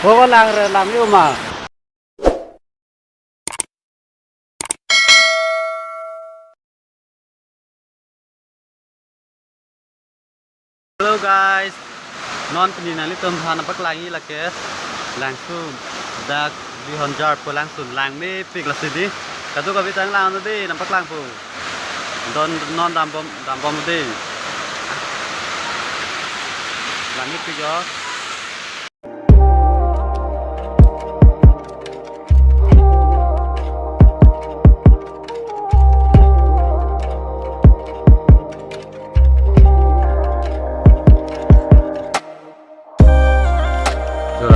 Có làng rồi làm yêu mà. Hello guys, non peninali tempat nampak lagi lagi langsung dak Lihonjar langsung lang me pik la sidi katu ka bitang lang no di nampak lang po don non dampom di lang ni pik yo.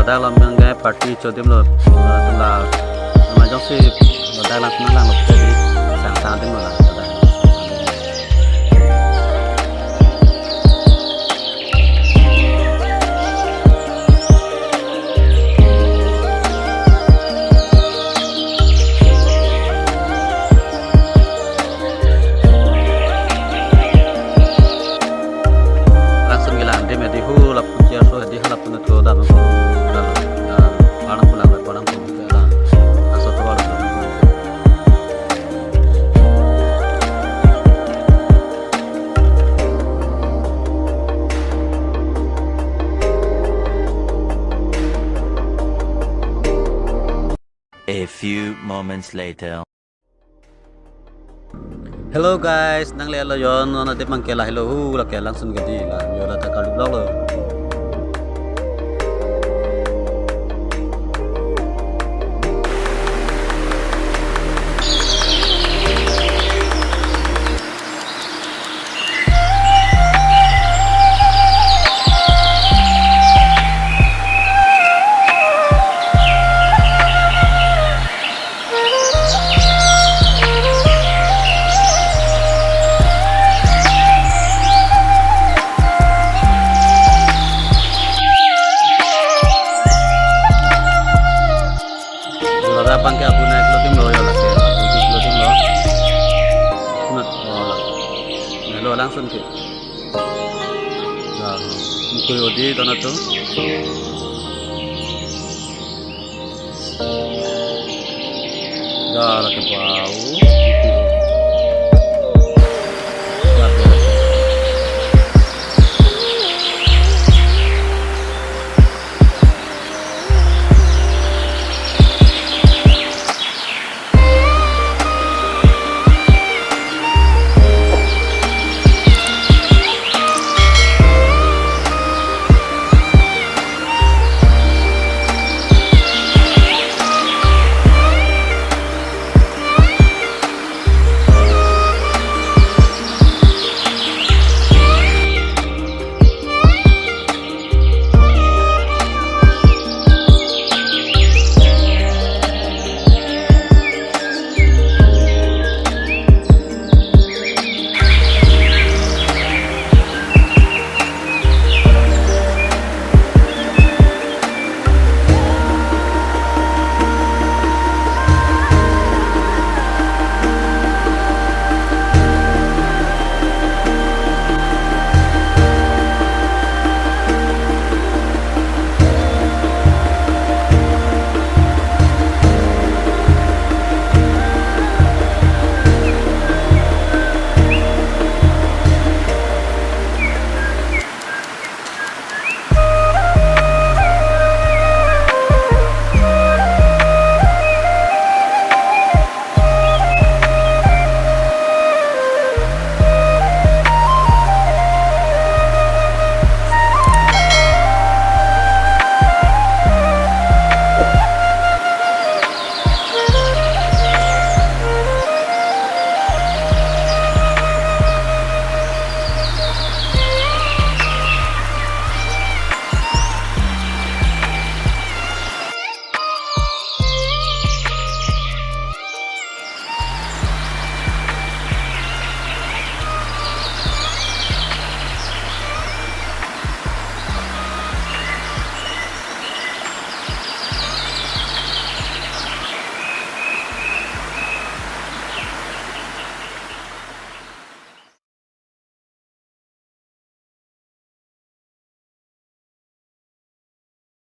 Đang làm cái party cho tiếp luôn là mà trong khi đang làm nó làm một cái gì sáng tạo tiếp luôn langsung gilang dia mesti hu lap kia so dia halap tu tu dah A few moments later. Hello guys, nang lihat lo yon, nanti mangkela hello, lah langsung ke di lah, yo lah tak kalu blog lo. Pangke aku naik loading lo ya lah ke loading lo nut lo langsung ke nah mukul odi tanah tu dah lah ke bau